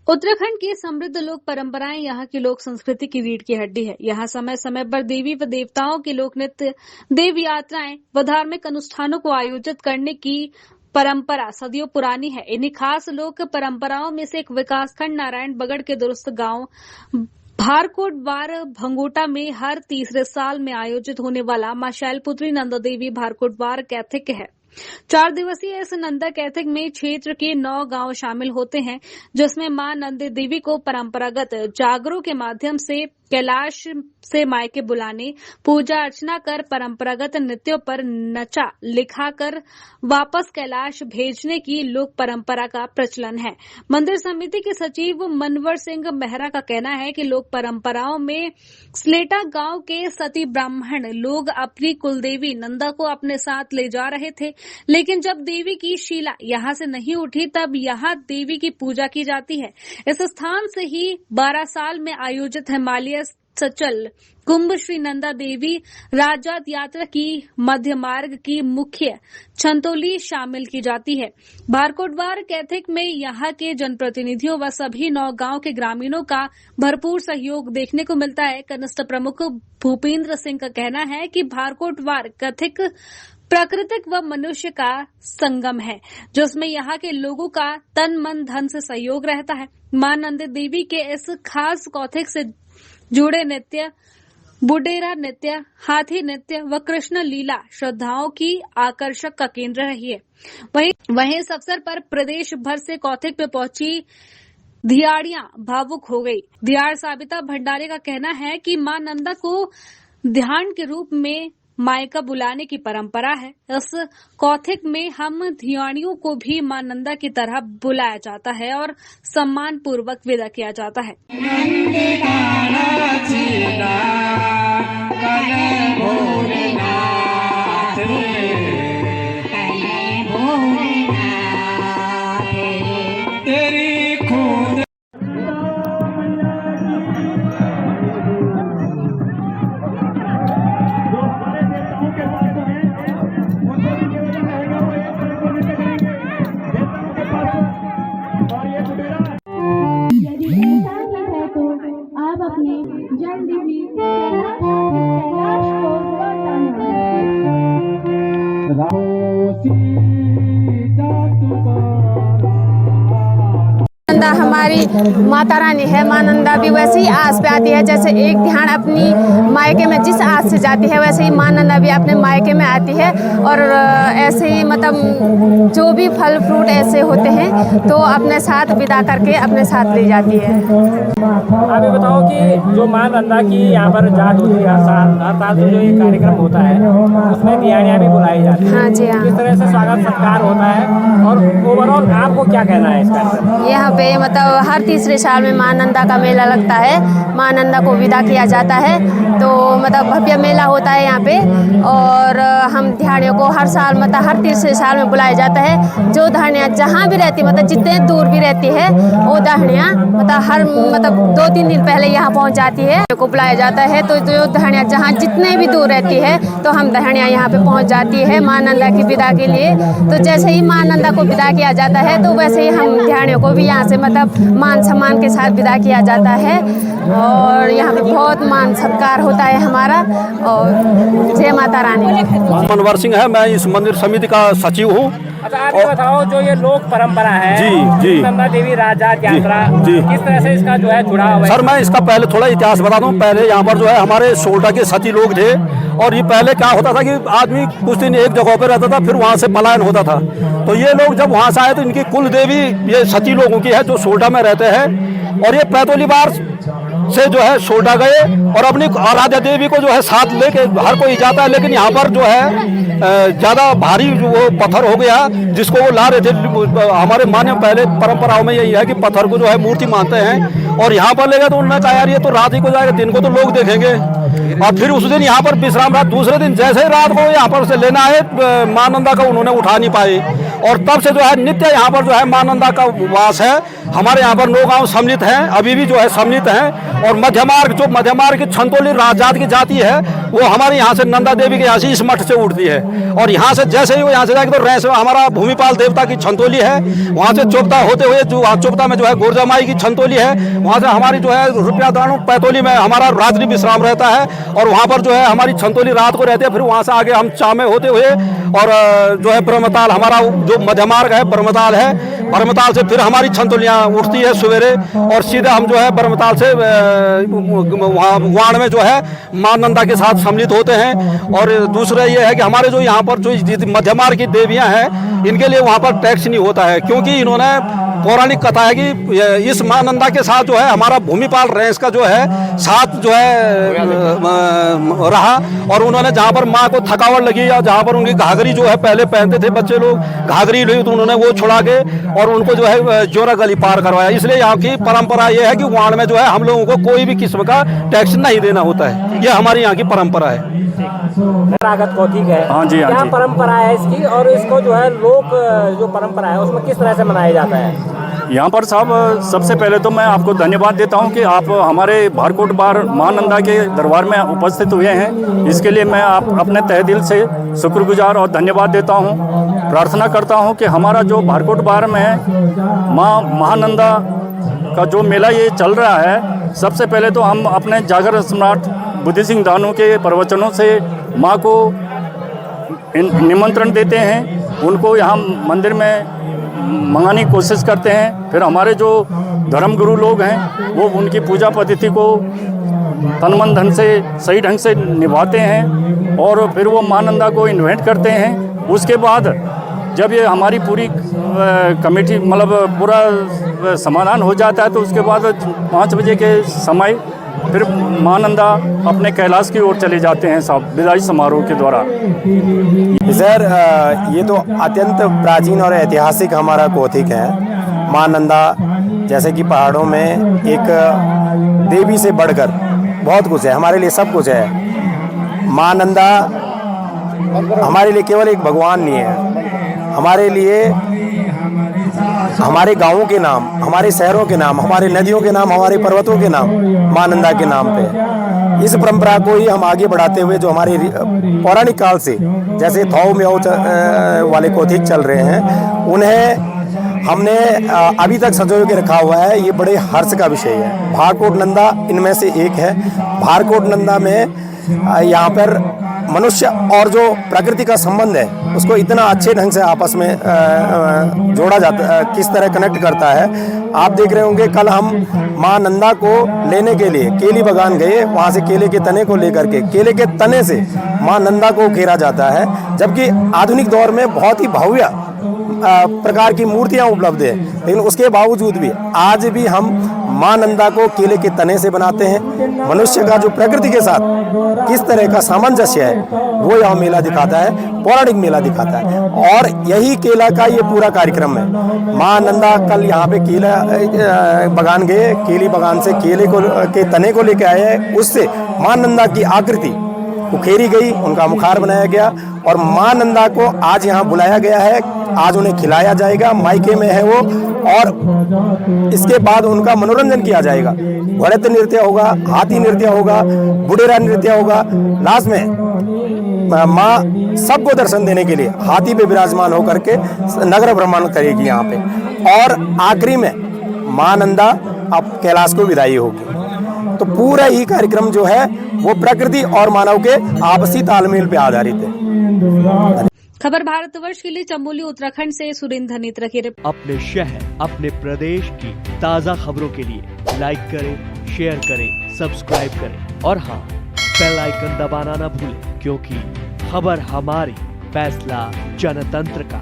उत्तराखंड की समृद्ध लोक परंपराएं यहाँ की लोक संस्कृति की रीढ़ की हड्डी है। यहाँ समय समय पर देवी व देवताओं के लोक नृत्य, देव यात्राएं व धार्मिक अनुष्ठानों को आयोजित करने की परंपरा सदियों पुरानी है। इन्हीं खास लोक परंपराओं में से एक विकासखंड नारायण बगड़ के दुरुस्त गांव भारकोटवार भंगोटा में हर तीसरे साल में आयोजित होने वाला मां शैलपुत्री नंदा देवी भारकोटवार कैथिक है। 4 दिवसीय इस नंदा कैथिक में क्षेत्र के 9 गांव शामिल होते हैं, जिसमें मां नंदा देवी को परंपरागत जागरों के माध्यम से कैलाश से मायके बुलाने, पूजा अर्चना कर परंपरागत नृत्यों पर नचा लिखा कर वापस कैलाश भेजने की लोक परंपरा का प्रचलन है। मंदिर समिति के सचिव मनवर सिंह मेहरा का कहना है कि लोक परंपराओं में स्लेटा गांव के सती ब्राह्मण लोग अपनी कुलदेवी नंदा को अपने साथ ले जा रहे थे, लेकिन जब देवी की शीला यहाँ से नहीं उठी तब यहाँ देवी की पूजा की जाती है। इस स्थान से ही 12 साल में आयोजित हिमालय सचल कुंभ श्री नंदा देवी राजात यात्रा की मध्य मार्ग की मुख्य छंतोली शामिल की जाती है। भारकोटवार कैथिक में यहाँ के जनप्रतिनिधियों व सभी 9 गांव के ग्रामीणों का भरपूर सहयोग देखने को मिलता है। कनिष्ठ प्रमुख भूपेंद्र सिंह का कहना है कि भारकोटवार कैथिक प्राकृतिक व मनुष्य का संगम है, जिसमें यहाँ के लोगों का तन मन धन से सहयोग रहता है। मां नंदा देवी के इस खास कौथिक से जुड़े नृत्य, बुडेरा नृत्य, हाथी नृत्य व कृष्ण लीला श्रद्धाओं की आकर्षक का केंद्र रही है। वहीं इस अवसर पर प्रदेश भर से कौथिक पे पहुंची धियाड़ियां भावुक हो गई। धियाड़ साबिता भंडारे का कहना है कि मां नंदा को ध्यान के रूप में मायका बुलाने की परंपरा है। इस कौथिक में हम धियाणियों को भी मां नंदा की तरह बुलाया जाता है और सम्मान पूर्वक विदा किया जाता है। आप अपने जल्दी ही कैलाश को नंदा हमारी माता रानी है। मां नंदा भी वैसे ही आस पे आती है, जैसे एक ध्यान अपनी मायके में जिस आस से जाती है वैसे ही मां नंदा भी अपने मायके में आती है। और ऐसे ही मतलब जो भी फल फ्रूट ऐसे होते हैं तो अपने साथ विदा करके अपने साथ ले जाती है। आप ये बताओ कि जो मां नंदा की यहाँ पर जात होती है हर साल जो ये कार्यक्रम होता है उसमें दियाड़ियाँ भी बुलाई जाती है। हाँ जी हाँ। किस तरह से स्वागत सत्कार होता है और ओवरऑल आपको क्या कहना है इस कार्यक्रम? यहाँ पे मतलब हर तीसरे साल में मां नंदा का मेला लगता है। मां नंदा को विदा किया जाता है तो मतलब भव्य मेला होता है यहाँ पे। और हम धियाड़ियों को हर साल मतलब हर तीसरे साल में बुलाया जाता है। जो धियाड़ियाँ जहाँ भी रहती मतलब जितने दूर भी रहती है वो धियाड़ियाँ मतलब हर मतलब 2-3 दिन पहले यहाँ पहुँच जाती है को बुलाया जाता है। तो जो धियाड़ियाँ जहाँ जितने भी दूर रहती है तो हम धियाड़ियाँ यहाँ पे पहुँच जाती है मां नंदा की विदा के लिए। तो जैसे ही मां नंदा को विदा किया जाता है तो वैसे ही हम धियाड़ियों को भी यहाँ से मतलब मान सम्मान के साथ विदा किया जाता है। और यहाँ पे बहुत मान सत्कार होता है हमारा। और जय माता रानी। मनवर सिंह है, मैं इस मंदिर समिति का सचिव हूँ। अच्छा आप ये बताओ जो ये लोक परंपरा है जी नंदा देवी राजात यात्रा किस तरह से इसका जो है जुड़ाव है? सर मैं इसका पहले थोड़ा इतिहास बता दूं। पहले यहाँ पर जो है हमारे सोल्टा के सती लोग थे और ये पहले क्या होता था कि आदमी कुछ दिन एक जगह पे रहता था फिर वहाँ से पलायन होता था। तो ये लोग जब वहाँ से आए तो इनकी कुल देवी ये सती लोगों की है जो सोल्टा में रहते हैं। और ये पैतोली बार से जो है सोल्टा गए और अपनी आराध्या देवी को जो है साथ लेके हर कोई जाता है, लेकिन यहाँ पर जो है ज़्यादा भारी वो पत्थर हो गया जिसको वो ला रहे थे। हमारे मान्य पहले परंपराओं में यही है कि पत्थर को जो है मूर्ति मानते हैं और यहाँ पर ले गए तो उन्होंने कहा यार ये तो रात ही को जाएगा, दिन को तो लोग देखेंगे। और फिर उस दिन यहाँ पर विश्राम रात, दूसरे दिन जैसे ही रात को यहाँ पर से लेना है मां नंदा का उन्होंने उठा नहीं पाए और तब से जो है नित्य यहाँ पर जो है मां नंदा का वास है। हमारे यहाँ पर 9 गाँव सम्मिलित हैं, अभी भी जो है सम्मिलित हैं और मध्य मार्ग की छंतोली राजात की जाति है, वो हमारे यहाँ से नंदा देवी के यहाँ से इस मठ से उठती है। और यहाँ से जैसे ही वो यहाँ से जाएगी तो रेस हमारा भूमिपाल देवता की छंतोली है, वहाँ से चोपता होते हुए जो चोपता में जो है गोरजा माई की छंतोली है, वहाँ से हमारी जो है रुपया दानू पैतोली में हमारा रात्रि विश्राम रहता है, और वहाँ पर जो है हमारी छंतोली रात को रहती है। फिर वहाँ से आगे हम चामे होते हुए और जो है ब्रह्मताल, हमारा जो मध्य मार्ग है ब्रह्मताल है, ब्रह्मताल से फिर हमारी छंतोलियाँ उठती है सवेरे, और सीधे हम जो है ब्रह्मताल से वहाँ वाण में जो है मां नंदा के साथ सम्मिलित होते हैं। और दूसरा ये है कि हमारे जो यहाँ पर जो मध्य मार्ग की देवियाँ हैं, इनके लिए वहाँ पर टैक्स नहीं होता है, क्योंकि इन्होंने पौराणिक कथा है कि इस मां नंदा के साथ जो है हमारा भूमिपाल रेंस का जो है साथ जो है रहा, और उन्होंने जहाँ पर माँ को थकावट लगी या जहाँ पर उनकी घाघरी जो है पहले पहनते थे बच्चे लोग, घाघरी ली तो उन्होंने वो छुड़ा के और उनको जो है जोरा गली पार करवाया। इसलिए यहाँ की परंपरा ये है कि वाण में जो है हम लोगों को कोई भी किस्म का टैक्स नहीं देना होता है, ये हमारी यहाँ की परंपरा है। परंपरागत कौथिक है, हाँ जी, हाँ क्या जी। परंपरा है इसकी, और इसको जो है लोक जो परंपरा है उसमें किस तरह से मनाया जाता है? यहाँ पर साहब सबसे पहले तो मैं आपको धन्यवाद देता हूँ कि आप हमारे भारकोट बार मां नंदा के दरबार में उपस्थित हुए हैं। इसके लिए मैं आप अपने तहे दिल से शुक्रगुजार और धन्यवाद देता हूँ। प्रार्थना करता हूँ कि हमारा जो भारकोट बार में मां महानंदा का जो मेला ये चल रहा है, सबसे पहले तो हम अपने जागर सम्राट बुद्धि सिंह दानू के प्रवचनों से माँ को निमंत्रण देते हैं, उनको यहाँ मंदिर में मंगाने की कोशिश करते हैं। फिर हमारे जो धर्मगुरु लोग हैं वो उनकी पूजा पद्धति को तन मन धन से सही ढंग से निभाते हैं, और फिर वो मां नंदा को इन्वाइट करते हैं। उसके बाद जब ये हमारी पूरी कमेटी मतलब पूरा समाधान हो जाता है, तो उसके बाद 5 बजे के समय फिर मां नंदा अपने कैलाश की ओर चले जाते हैं साहब विदाई समारोह के द्वारा। सर ये तो अत्यंत प्राचीन और ऐतिहासिक हमारा कौथिक है। मां नंदा जैसे कि पहाड़ों में एक देवी से बढ़कर बहुत कुछ है, हमारे लिए सब कुछ है। मां नंदा हमारे लिए केवल एक भगवान नहीं है, हमारे लिए हमारे गांवों के नाम, हमारे शहरों के नाम, हमारे नदियों के नाम, हमारे पर्वतों के नाम मां नंदा के नाम पे। इस परंपरा को ही हम आगे बढ़ाते हुए जो हमारे पौराणिक काल से जैसे थौ म्याऊ वाले कौथिक चल रहे हैं, उन्हें हमने अभी तक संजो के रखा हुआ है। ये बड़े हर्ष का विषय है। भारकोट नंदा इनमें से एक है। भारकोट नंदा में यहाँ पर मनुष्य और जो प्रकृति का संबंध है उसको इतना अच्छे ढंग से आपस में जोड़ा जाता, किस तरह कनेक्ट करता है। आप देख रहे होंगे कल हम मां नंदा को लेने के लिए केली बागान गए, वहाँ से केले के तने को लेकर के केले के तने से मां नंदा को घेरा जाता है, जबकि आधुनिक दौर में बहुत ही भव्य प्रकार की मूर्तियां उपलब्ध है, लेकिन उसके बावजूद भी आज भी हम मां नंदा को केले के तने से बनाते हैं। मनुष्य का जो प्रकृति के साथ किस तरह का सामंजस्य है वो यह मेला दिखाता है, पौराणिक मेला दिखाता है। और यही केला का ये पूरा कार्यक्रम है। मां नंदा कल यहाँ पे केला बागान गए, केली बागान से केले को के तने को लेकर आए, उससे मां नंदा की आकृति उखेरी गई, उनका मुखार बनाया गया और मां नंदा को आज यहाँ बुलाया गया है। आज उन्हें खिलाया जाएगा, मायके में है वो, और इसके बाद उनका मनोरंजन किया जाएगा। घोड़े नृत्य होगा, हाथी नृत्य होगा, बुडेरा नृत्य होगा। लास्ट में माँ सबको दर्शन देने के लिए हाथी पे विराजमान होकर के नगर भ्रमण करेगी यहाँ पे, और आखिरी में मां नंदा अब कैलाश को विदाई होगी। तो पूरा ही कार्यक्रम जो है वो प्रकृति और मानव के आपसी तालमेल पे आधारित है। खबर भारतवर्ष के लिए चमोली उत्तराखंड से सुरेंद्र नेत्रा की रिपोर्ट। अपने शहर अपने प्रदेश की ताज़ा खबरों के लिए लाइक करें, शेयर करें, सब्सक्राइब करें और हाँ, बेल आइकन दबाना ना भूलें, क्योंकि खबर हमारी, फैसला जनतंत्र का।